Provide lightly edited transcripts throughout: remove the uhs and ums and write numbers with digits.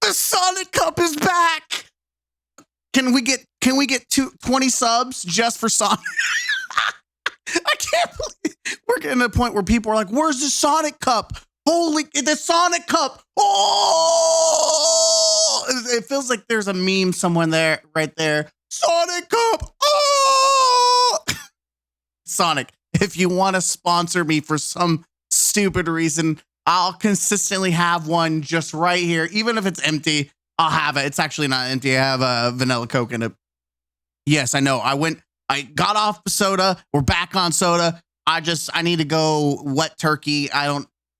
The Sonic Cup is back. Can we get 20 subs just for Sonic? I can't believe we're getting to the point where people are like, where's the Sonic Cup? Holy, the Sonic Cup. Oh, it feels like there's a meme someone there, right there. Sonic Cup. Oh, Sonic, if you want to sponsor me for some stupid reason, I'll consistently have one just right here. Even if it's empty, I'll have it. It's actually not empty. I have a vanilla Coke in it. Yes, I know. I got off the soda. We're back on soda. I need to go wet turkey. We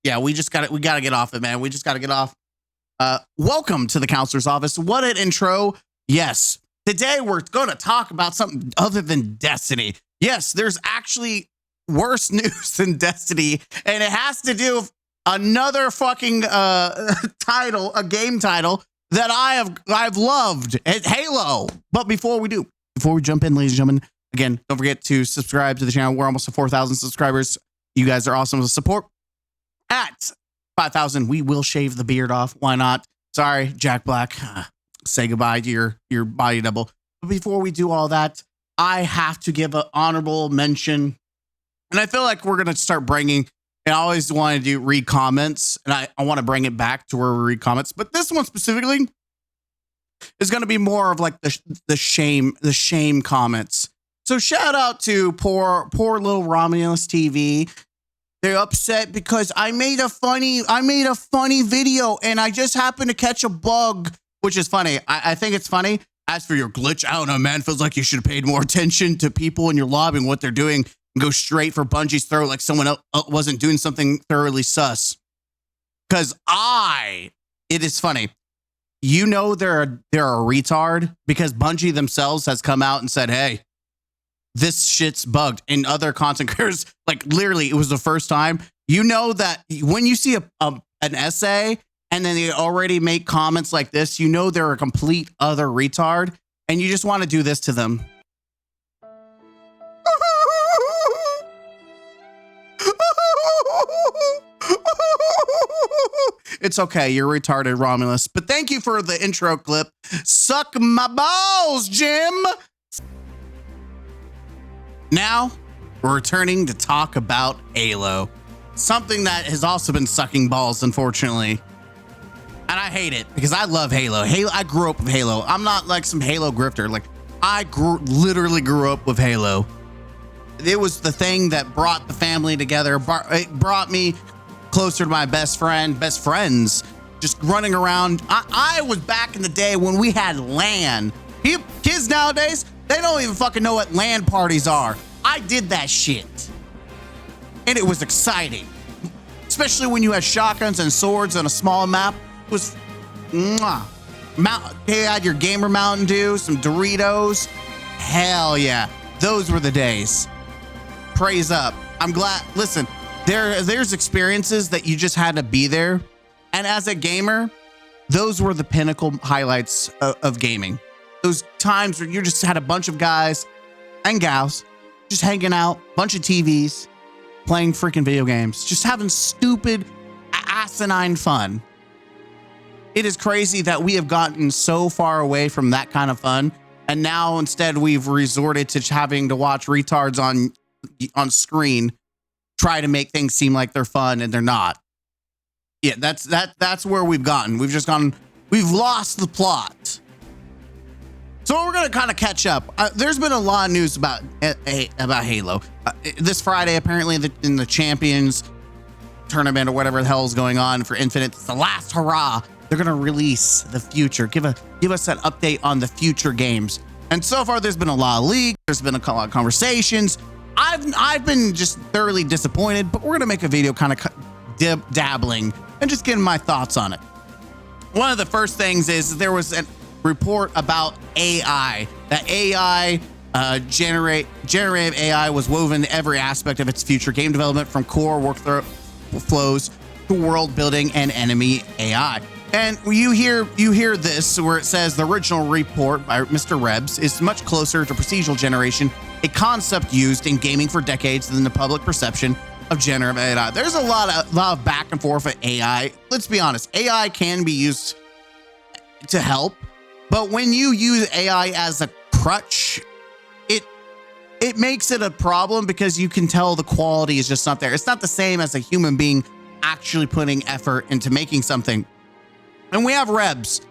got to get off it, man. We just got to get off. Welcome to the counselor's office. What an intro. Yes. Today we're going to talk about something other than Destiny. Yes, there's actually worse news than Destiny, and it has to do with another fucking title, a game title that I've loved. It's Halo. But before we jump in, ladies and gentlemen, again, don't forget to subscribe to the channel. We're almost to 4,000 subscribers. You guys are awesome with support. At 5,000, we will shave the beard off. Why not? Sorry, Jack Black. Say goodbye to your body double. But before we do all that, I have to give an honorable mention. And I feel like we're going to start bringing, and I always want to read comments, and I want to bring it back to where we read comments. But this one specifically is going to be more of like the shame comments. So shout out to poor little Romulus TV. They're upset because I made a funny video and I just happened to catch a bug, which is funny. I think it's funny. As for your glitch, I don't know, man. Feels like you should have paid more attention to people in your lobby and what they're doing and go straight for Bungie's throat like someone else wasn't doing something thoroughly sus. Because it is funny. You know they're a retard because Bungie themselves has come out and said, hey, this shit's bugged. And other content creators, like literally, it was the first time. You know that when you see an essay and then they already make comments like this, you know they're a complete other retard, and you just want to do this to them. It's okay, you're retarded, Romulus. But thank you for the intro clip. Suck my balls, Jim. Now, we're returning to talk about Halo. Something that has also been sucking balls, unfortunately. And I hate it because I love Halo. I grew up with Halo. I'm not like some Halo grifter. Like, I literally grew up with Halo. It was the thing that brought the family together. It brought me closer to my best friends, just running around. I was back in the day when we had LAN. Kids nowadays, they don't even fucking know what LAN parties are. I did that shit. And it was exciting. Especially when you had shotguns and swords on a small map. It was mwah. You had your gamer Mountain Dew, some Doritos. Hell yeah. Those were the days. Praise up. I'm glad. Listen, there's experiences that you just had to be there. And as a gamer, those were the pinnacle highlights of gaming. Those times where you just had a bunch of guys and gals just hanging out, bunch of TVs, playing freaking video games, just having stupid, asinine fun. It is crazy that we have gotten so far away from that kind of fun. And now instead we've resorted to having to watch retards on screen try to make things seem like they're fun and they're not. Yeah, that's where we've gotten. We've lost the plot. So we're going to kind of catch up. There's been a lot of news about Halo. This Friday, apparently in the Champions tournament or whatever the hell is going on for Infinite, it's the last hurrah. They're going to release the future. Give us an update on the future games. And so far, there's been a lot of leaks. There's been a lot of conversations. I've been just thoroughly disappointed, but we're going to make a video kind of dabbling and just getting my thoughts on it. One of the first things is there was a report about AI. That AI, generative AI was woven into every aspect of its future game development, from core workflows to world building and enemy AI. And you hear this where it says the original report by Mr. Rebs is much closer to procedural generation, a concept used in gaming for decades, than the public perception of generative AI. There's a lot of back and forth of AI. Let's be honest, AI can be used to help, but when you use AI as a crutch, it makes it a problem because you can tell the quality is just not there. It's not the same as a human being actually putting effort into making something. And we have Rebs.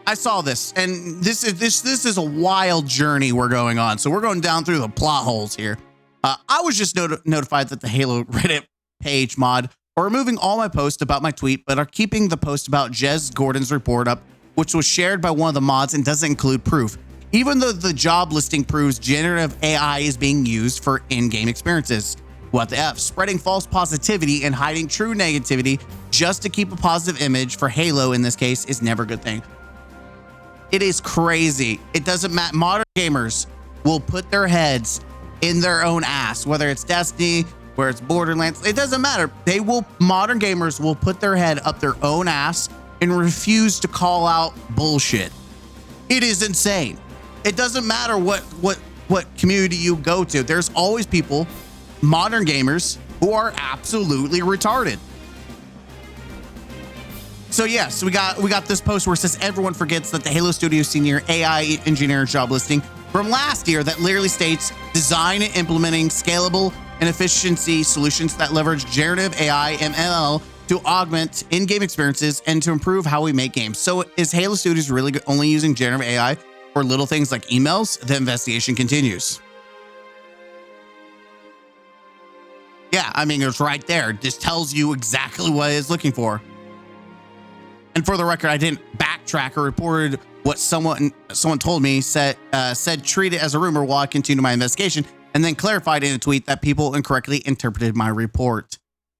I saw this, and this is a wild journey we're going on. So we're going down through the plot holes here. I was just notified that the Halo Reddit page mod are removing all my posts about my tweet, but are keeping the post about Jez Gordon's report up, which was shared by one of the mods and doesn't include proof. Even though the job listing proves generative AI is being used for in-game experiences. What the F? Spreading false positivity and hiding true negativity just to keep a positive image for Halo in this case is never a good thing. It is crazy. It doesn't matter. Modern gamers will put their heads in their own ass, whether it's Destiny, where it's Borderlands, it doesn't matter. Modern gamers will put their head up their own ass and refuse to call out bullshit. It is insane. It doesn't matter what community you go to. There's always people, modern gamers, who are absolutely retarded. So yes, we got this post where it says everyone forgets that the Halo Studio senior AI engineer job listing from last year that literally states design and implementing scalable and efficiency solutions that leverage generative AI and ML to augment in-game experiences and to improve how we make games. So is Halo Studios really only using generative AI for little things like emails? The investigation continues. Yeah, I mean, it's right there. It just tells you exactly what it's looking for. And for the record, I didn't backtrack or reported what someone told me, said treat it as a rumor while I continue my investigation, and then clarified in a tweet that people incorrectly interpreted my report.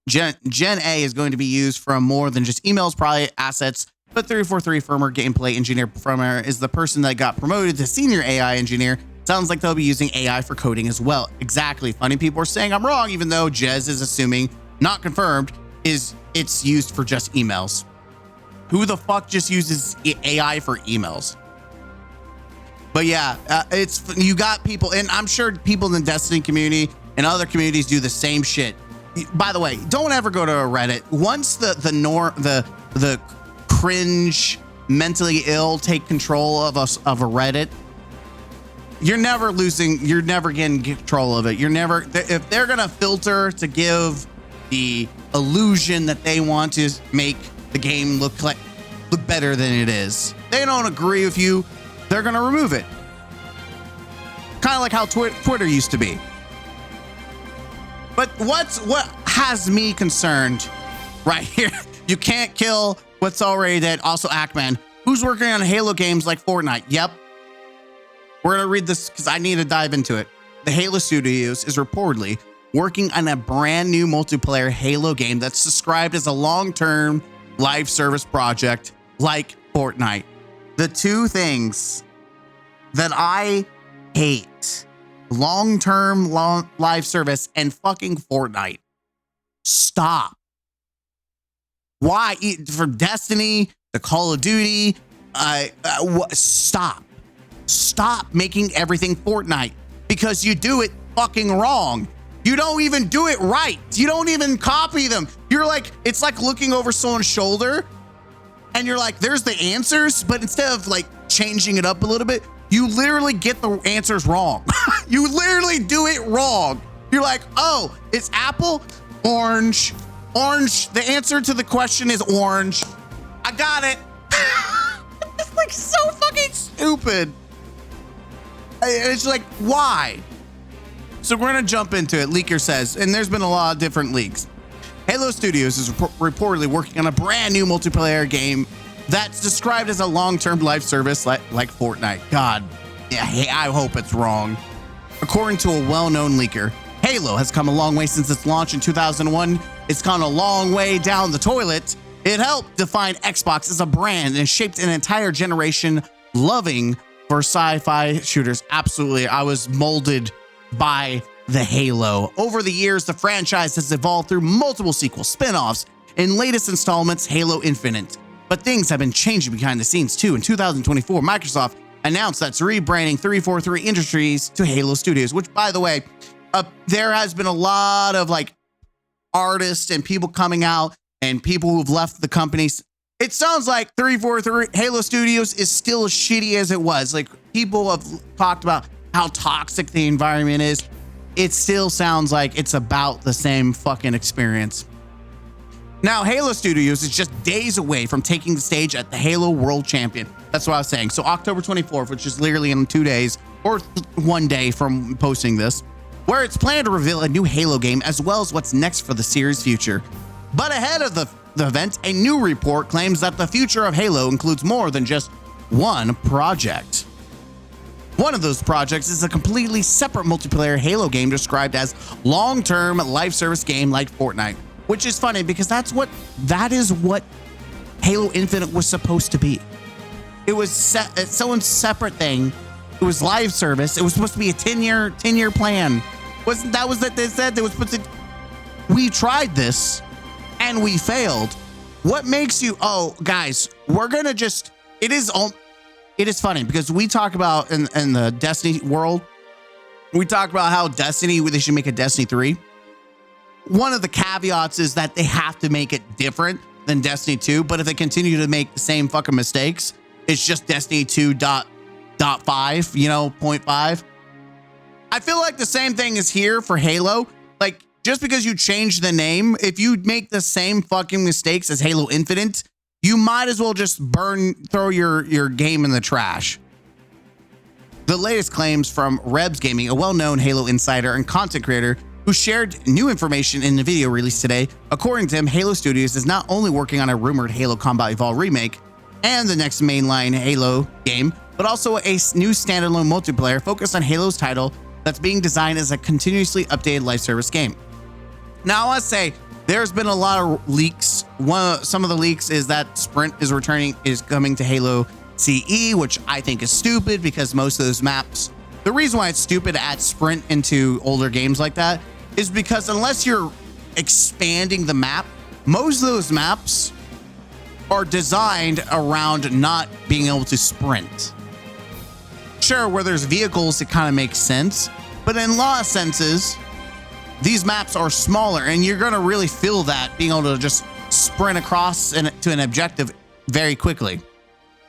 Gen A is going to be used from more than just emails, probably assets, but 343 firmware gameplay engineer firmware is the person that got promoted to senior AI engineer. Sounds like they'll be using AI for coding as well. Exactly. Funny people are saying I'm wrong, even though Jez is assuming, not confirmed, it's used for just emails. Who the fuck just uses AI for emails? But yeah, you got people, and I'm sure people in the Destiny community and other communities do the same shit. By the way, don't ever go to a Reddit. Once the cringe, mentally ill take control of a Reddit, you're never getting control of it. If they're gonna filter to give the illusion that they want to make the game look better than it is, they don't agree with you, they're gonna remove it. Kind of like how Twitter used to be. But what has me concerned right here? You can't kill what's already dead. Also, Ackman, who's working on Halo games like Fortnite? Yep. We're gonna read this because I need to dive into it. The Halo Studios is reportedly working on a brand new multiplayer Halo game that's described as a long-term live service project like Fortnite. The two things that I hate: long-term live service and fucking Fortnite. Stop. Why? For Destiny, the Call of Duty, stop. Stop making everything Fortnite, because you do it fucking wrong. You don't even do it right. You don't even copy them. You're like, it's like looking over someone's shoulder and you're like, there's the answers, but instead of like changing it up a little bit, you literally get the answers wrong. You literally do it wrong. You're like, oh, it's apple, orange. The answer to the question is orange. I got it. It's like so fucking stupid. It's like, why? So we're going to jump into it. Leaker says, and there's been a lot of different leaks. Halo Studios is reportedly working on a brand new multiplayer game that's described as a long-term live service like Fortnite. God, yeah, I hope it's wrong. According to a well-known leaker, Halo has come a long way since its launch in 2001. It's gone a long way down the toilet. It helped define Xbox as a brand and shaped an entire generation loving for sci-fi shooters. Absolutely, I was molded by the Halo. Over the years, the franchise has evolved through multiple sequels, spin-offs, and latest installments, Halo Infinite. But things have been changing behind the scenes too. In 2024, Microsoft announced that it's rebranding 343 Industries to Halo Studios, which, by the way, there has been a lot of like artists and people coming out and people who've left the companies it sounds like 343 Halo Studios is still as shitty as it was. Like, people have talked about how toxic the environment is. It still sounds like it's about the same fucking experience. Now, Halo Studios is just days away from taking the stage at the Halo World Champion. That's what I was saying. So October 24th, which is literally in 2 days or 1 day from posting this, where it's planned to reveal a new Halo game as well as what's next for the series' future. But ahead of the event, a new report claims that the future of Halo includes more than just one project. One of those projects is a completely separate multiplayer Halo game described as long-term live service game like Fortnite, which is funny because that is what Halo Infinite was supposed to be. It was its own separate thing. It was live service. It was supposed to be a 10-year plan. Wasn't that what they said? They was supposed to. We tried this and we failed. What makes you? Oh, guys, we're gonna just. It is funny because we talk about in the Destiny world. We talk about how Destiny, they should make a Destiny 3. One of the caveats is that they have to make it different than Destiny 2. But if they continue to make the same fucking mistakes, it's just Destiny 2.5, 0.5. I feel like the same thing is here for Halo. Like, just because you change the name, if you make the same fucking mistakes as Halo Infinite, you might as well just throw your game in the trash. The latest claims from Rebs Gaming, a well-known Halo insider and content creator who shared new information in the video released today. According to him, Halo Studios is not only working on a rumored Halo Combat Evolved remake and the next mainline Halo game, but also a new standalone multiplayer focused on Halo's title that's being designed as a continuously updated live service game. Now, I want to say there's been a lot of leaks. Some of the leaks is that Sprint is coming to Halo CE, which I think is stupid because most of those maps, the reason why it's stupid to add Sprint into older games like that is because unless you're expanding the map, most of those maps are designed around not being able to sprint. Sure, where there's vehicles, it kind of makes sense, but in a lot of senses, these maps are smaller and you're going to really feel that being able to just sprint across to an objective very quickly.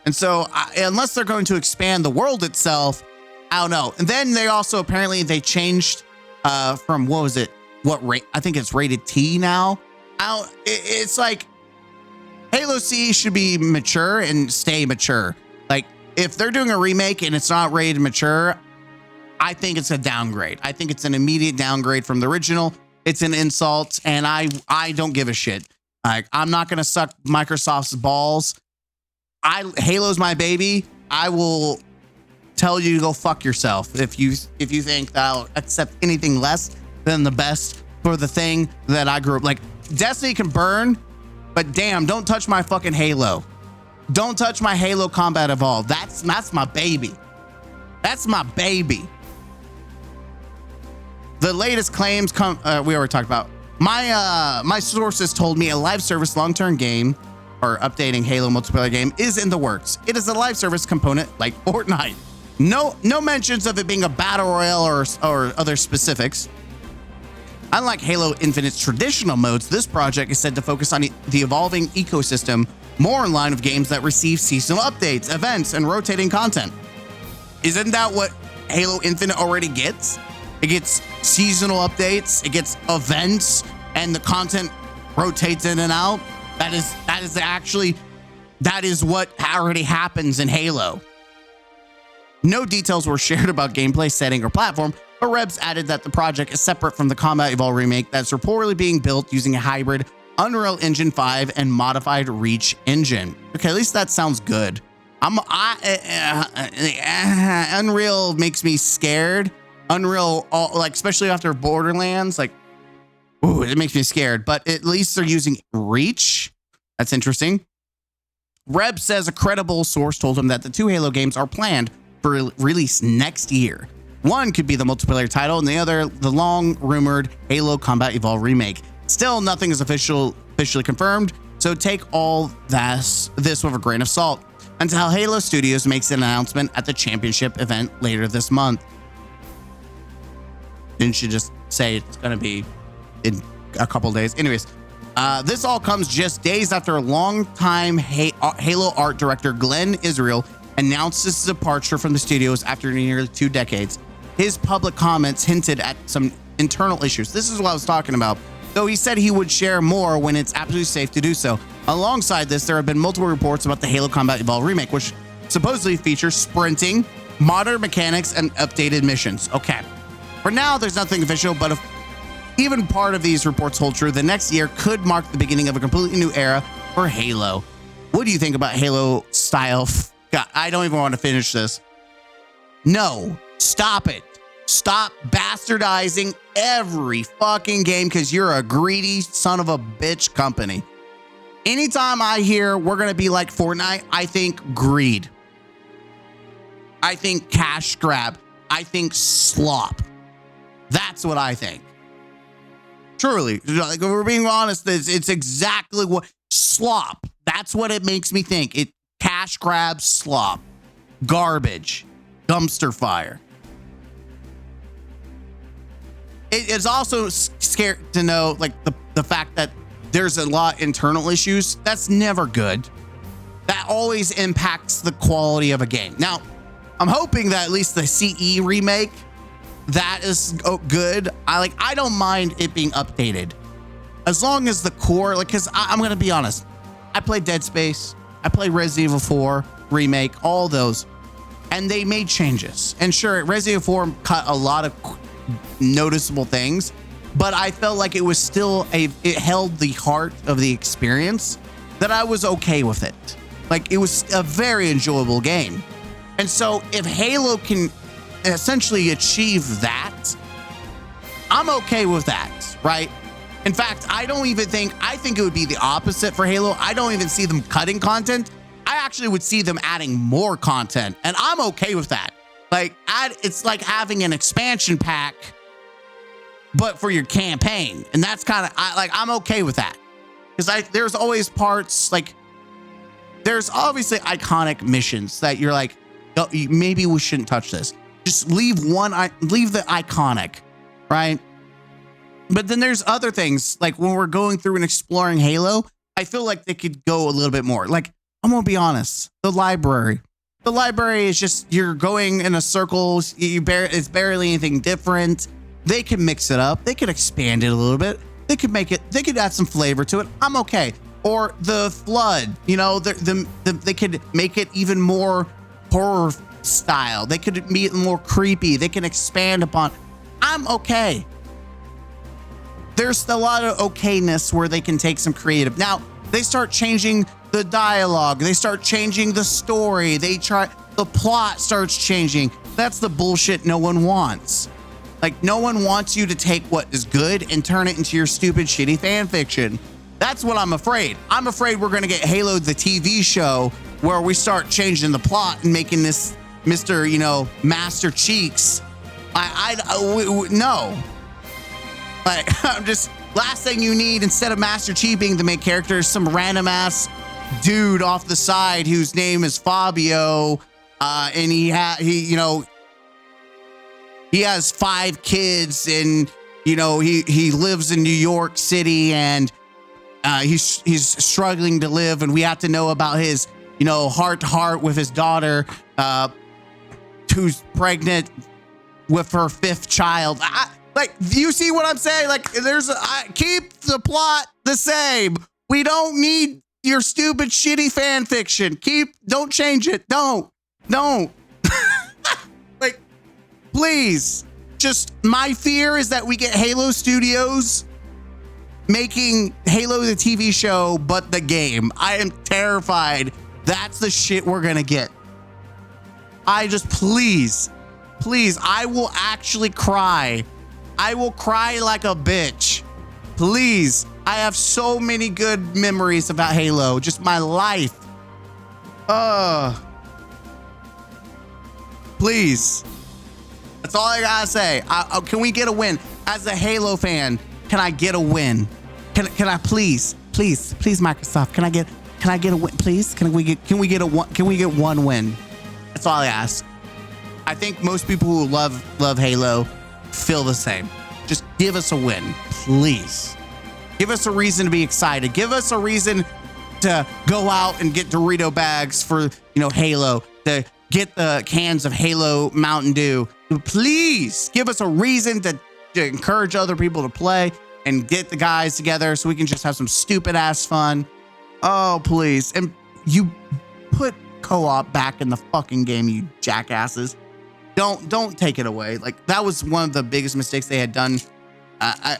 And so unless they're going to expand the world itself, I don't know. And then they also apparently they changed from what was it? What rate? I think it's rated T now. It's like Halo CE should be mature and stay mature. Like if they're doing a remake and it's not rated mature, I think it's a downgrade. I think it's an immediate downgrade from the original. It's an insult, and I don't give a shit. I'm not gonna suck Microsoft's balls. Halo's my baby. I will tell you to go fuck yourself if you think that I'll accept anything less than the best for the thing that I grew up. Like Destiny can burn, but damn, don't touch my fucking Halo. Don't touch my Halo Combat Evolved. That's my baby. That's my baby. The latest claims come. We already talked about. My sources told me a live service long-term game or updating Halo multiplayer game is in the works. It is a live service component like Fortnite. No mentions of it being a battle royale or other specifics. Unlike Halo Infinite's traditional modes, this project is said to focus on the evolving ecosystem more in line with games that receive seasonal updates, events, and rotating content. Isn't that what Halo Infinite already gets? It gets seasonal updates, it gets events, and the content rotates in and out. That is what already happens in Halo. No details were shared about gameplay, setting, or platform, but Rebs added that the project is separate from the Combat Evolved remake that's reportedly being built using a hybrid Unreal Engine 5 and modified Reach engine. Okay, at least that sounds good. Unreal makes me scared. Unreal, like especially after Borderlands, like, ooh, it makes me scared. But at least they're using Reach. That's interesting. Reb says a credible source told him that the two Halo games are planned for release next year. One could be the multiplayer title, and the other, the long-rumored Halo Combat Evolved remake. Still, nothing is officially confirmed, so take all this with a grain of salt until Halo Studios makes an announcement at the championship event later this month. Didn't you just say it's going to be in a couple days? Anyways, This all comes just days after a longtime Halo art director Glenn Israel announced his departure from the studios after nearly 2 decades. His public comments hinted at some internal issues. This is what I was talking about. Though he said he would share more when it's absolutely safe to do so. Alongside this, there have been multiple reports about the Halo Combat Evolved remake, which supposedly features sprinting, modern mechanics, and updated missions. Okay. For now, there's nothing official, but if even part of these reports hold true, the next year could mark the beginning of a completely new era for Halo. What do you think about Halo style? God, I don't even want to finish this. No, stop it. Stop bastardizing every fucking game because you're a greedy son of a bitch company. Anytime I hear we're going to be like Fortnite, I think greed. I think cash grab. I think slop. That's what I think. Truly, like, if we're being honest, it's exactly what slop. That's what it makes me think. It cash grab, slop, garbage, dumpster fire. It's also scary to know, like, the fact that there's a lot of internal issues. That's never good. That always impacts the quality of a game. Now, I'm hoping that at least the CE remake, that is good. I don't mind it being updated as long as the core, like, because I'm going to be honest. I played Dead Space. I played Resident Evil 4 remake, all those, and they made changes. And sure, Resident Evil 4 cut a lot of noticeable things, but I felt like it was still it held the heart of the experience, that I was okay with it. Like, it was a very enjoyable game. And so if Halo can essentially achieve that, I'm okay with that, right? In fact, I think it would be the opposite for Halo. I don't even see them cutting content. I actually would see them adding more content, and I'm okay with that. Like, it's like having an expansion pack, but for your campaign. And that's kind of, I'm okay with that. Because there's always parts, like, there's obviously iconic missions that you're like, oh, maybe we shouldn't touch this. Just leave the iconic, right? But then there's other things, like when we're going through and exploring Halo, I feel like they could go a little bit more. Like, I'm gonna be honest, the library is just, you're going in a circle. It's barely anything different. They can mix it up. They could expand it a little bit. They could add some flavor to it. I'm okay. Or the flood, they could make it even more horror style. They could be more creepy. They can expand upon. I'm okay. There's a lot of okayness where they can take some creative. Now, they start changing the dialogue. They start changing the story. The plot starts changing. That's the bullshit no one wants. Like, no one wants you to take what is good and turn it into your stupid, shitty fan fiction. That's what I'm afraid. I'm afraid we're going to get Halo, the TV show, where we start changing the plot and making this Mr., Master Cheeks. No. Like, I'm just, last thing you need, instead of Master Chief being the main character, is some random ass dude off the side whose name is Fabio, and he has 5 kids, and he lives in New York City, and he's struggling to live, and we have to know about his heart to heart with his daughter, who's pregnant with her 5th child. Like, do you see what I'm saying? Like, keep the plot the same. We don't need your stupid, shitty fan fiction. Don't change it. Don't. Like, please. Just, my fear is that we get Halo Studios making Halo the TV show, but the game. I am terrified. That's the shit we're gonna get. Please, I will actually cry. I will cry like a bitch. Please. I have so many good memories about Halo. Just my life. Please. That's all I gotta say. Can we get a win? As a Halo fan, can I get a win? Can I please, Microsoft? Can I get a win, please? Can we get one win? That's all I ask. I think most people who love Halo feel the same. Just give us a win, please. Give us a reason to be excited. Give us a reason to go out and get Dorito bags for, Halo, to get the cans of Halo Mountain Dew. Please give us a reason to encourage other people to play and get the guys together so we can just have some stupid ass fun. Oh, please. And you put co-op back in the fucking game, you jackasses. Don't take it away. Like, that was one of the biggest mistakes they had done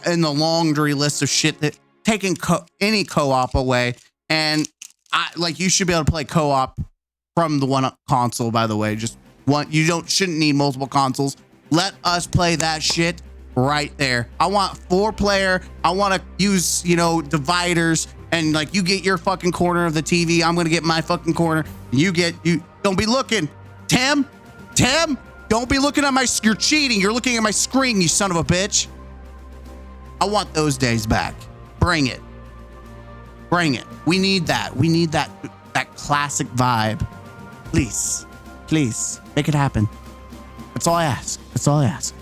in the laundry list of shit, that taking any co-op away. And you should be able to play co-op from the one console, by the way. Just one. You shouldn't need multiple consoles. Let us play that shit right there. I want 4-player. I want to use, dividers, and you get your fucking corner of the TV. I'm going to get my fucking corner. You don't be looking. Tim, don't be looking at you're cheating. You're looking at my screen, you son of a bitch. I want those days back. Bring it. Bring it. We need that. We need that classic vibe. Please, make it happen. That's all I ask.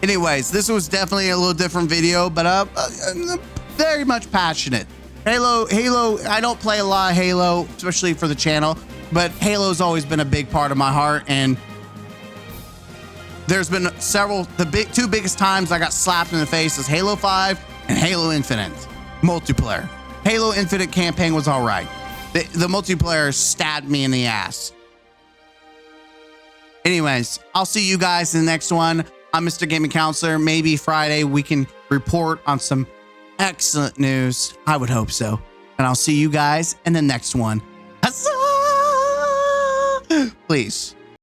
Anyways, this was definitely a little different video, but very much passionate. Halo, I don't play a lot of Halo, especially for the channel, but Halo's always been a big part of my heart, and there's been the two biggest times I got slapped in the face is Halo 5 and Halo Infinite multiplayer. Halo Infinite campaign was all right. The multiplayer stabbed me in the ass. Anyways, I'll see you guys in the next one. I'm Mr. Gaming Counselor. Maybe Friday we can report on some excellent news. I would hope so. And I'll see you guys in the next one. Huzzah! Please.